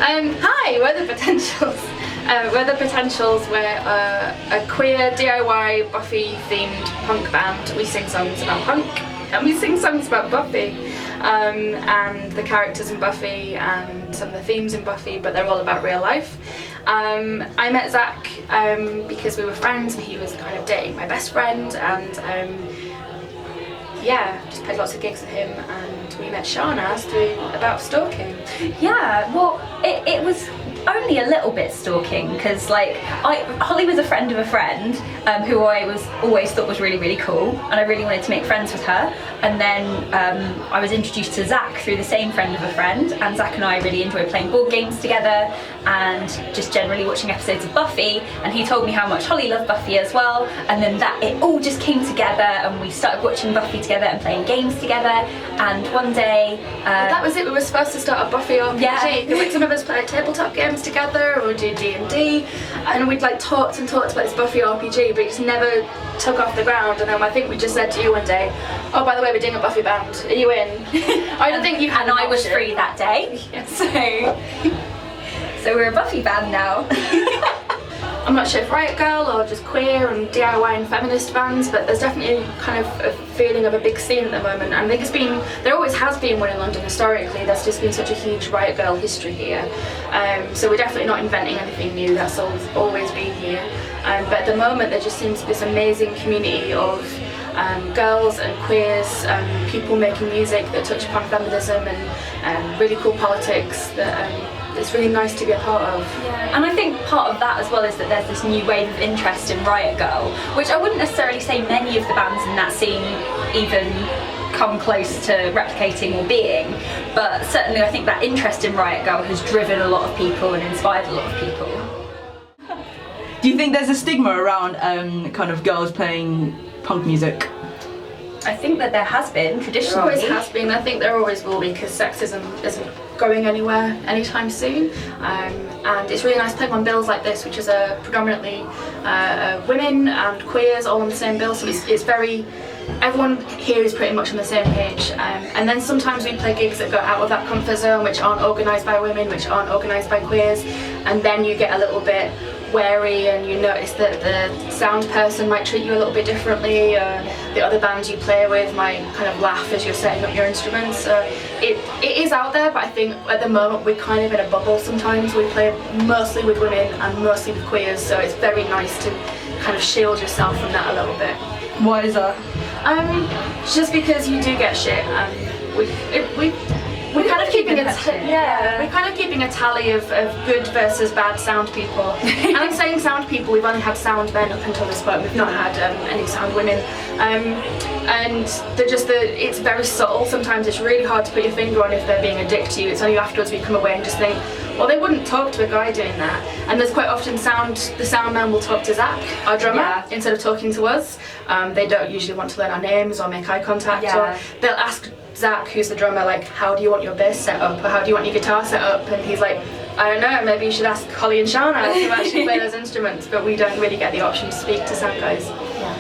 Hi, we're the Potentials. We're the Potentials. We're a queer DIY Buffy themed punk band. We sing songs about punk and we sing songs about Buffy and the characters in Buffy and some of the themes in Buffy, but they're all about real life. I met Zach because we were friends and he was kind of dating my best friend, and yeah, just played lots of gigs with him, and we met Shahnaz through About Stalking. Yeah, well, it was only a little bit stalking, because like Holly was a friend of a friend who I always thought was really cool, and I really wanted to make friends with her. And then I was introduced to Zach through the same friend of a friend, and Zach and I really enjoyed playing board games together and just generally watching episodes of Buffy, and he told me how much Holly loved Buffy as well, and then it all just came together and we started watching Buffy together and playing games together. And one day that was it. We were supposed to start a Buffy RPG. Yeah. Like, some of us played tabletop games together or do D&D, and we'd like talked about this Buffy RPG, but it just never took off the ground. And then I think we just said to you one day, oh, by the way, we're doing a Buffy band, are you in? I don't think you had. And I was free that day. Yeah. So we're a Buffy band now. I'm not sure if Riot Grrrl or just queer and DIY and feminist bands, but there's definitely kind of a feeling of a big scene at the moment. And I think there always has been one in London historically. There's just been such a huge Riot Grrrl history here. So we're definitely not inventing anything new, that's always been here. But at the moment there just seems to be this amazing community of girls and queers, people making music that touch upon feminism and really cool politics that it's really nice to be a part of. Yeah. And I think part of that as well is that there's this new wave of interest in Riot Grrrl, which I wouldn't necessarily say many of the bands in that scene even come close to replicating or being, but certainly I think that interest in Riot Grrrl has driven a lot of people and inspired a lot of people. Do you think there's a stigma around kind of girls playing punk music? I think that there has been traditionally. There always has been. I think there always will be, because sexism isn't going anywhere anytime soon. And it's really nice playing on bills like this, which is predominantly women and queers all on the same bill. So it's very, everyone here is pretty much on the same page. And then sometimes we play gigs that go out of that comfort zone, which aren't organised by women, which aren't organised by queers, and then you get a little bit wary and you notice that the sound person might treat you a little bit differently, the other bands you play with might kind of laugh as you're setting up your instruments. It is out there, but I think at the moment we're kind of in a bubble sometimes. We play mostly with women and mostly with queers, so it's very nice to kind of shield yourself from that a little bit. Why is that? Just because you do get shit, we're kind of keeping we're kind of keeping a tally of good versus bad sound people. And I'm saying sound people, we've only had sound men up until this point, we've not had any sound women. And it's very subtle. Sometimes it's really hard to put your finger on if they're being a dick to you. It's only afterwards we come away and just think, well, they wouldn't talk to a guy doing that. And there's quite often the sound man will talk to Zach, our drummer, instead of talking to us. They don't usually want to learn our names or make eye contact, or they'll ask Zach, who's the drummer, like, how do you want your bass set up, or how do you want your guitar set up? And he's like, I don't know, maybe you should ask Holly and Shahnaz who actually play those instruments, but we don't really get the option to speak to sound guys. Yeah.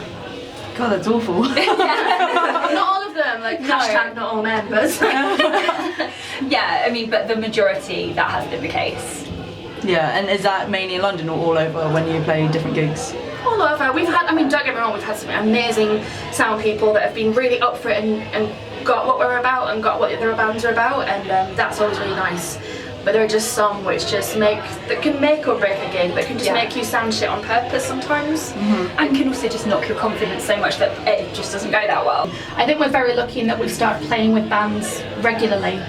God, that's awful. Not all of them, like, no. hashtag not all men, but Yeah, I mean, but the majority, that has been the case. Yeah, and is that mainly in London or all over when you play different gigs? all over. We've had, I mean, don't get me wrong, we've had some amazing sound people that have been really up for it and got what we're about and got what the other bands are about, and that's always really nice. But there are just some which just that can make or break a gig, that can just make you sound shit on purpose sometimes. And can also just knock your confidence so much that it just doesn't go that well. I think we're very lucky in that we've started playing with bands regularly.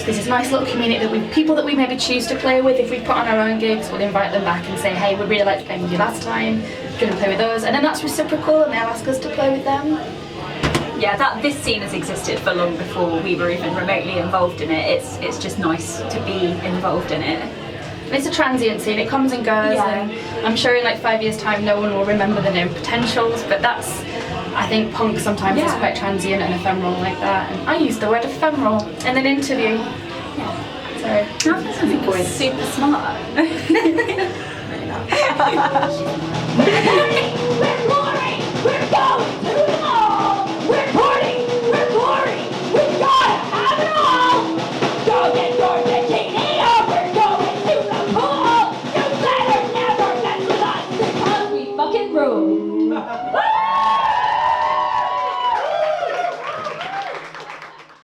So there's this nice little community that people that we maybe choose to play with, if we put on our own gigs, we'll invite them back and say, hey, we really liked playing with you last time, do you want to play with us? And then that's reciprocal and they'll ask us to play with them. Yeah, this scene has existed for long before we were even remotely involved in it. It's just nice to be involved in it. It's a transient scene, it comes and goes, and I'm sure in like 5 years' time no one will remember the name Potentials, but that's, I think punk sometimes is quite transient and ephemeral like that, and I used the word ephemeral in an interview. Yeah. So, I think it's super smart. Really not.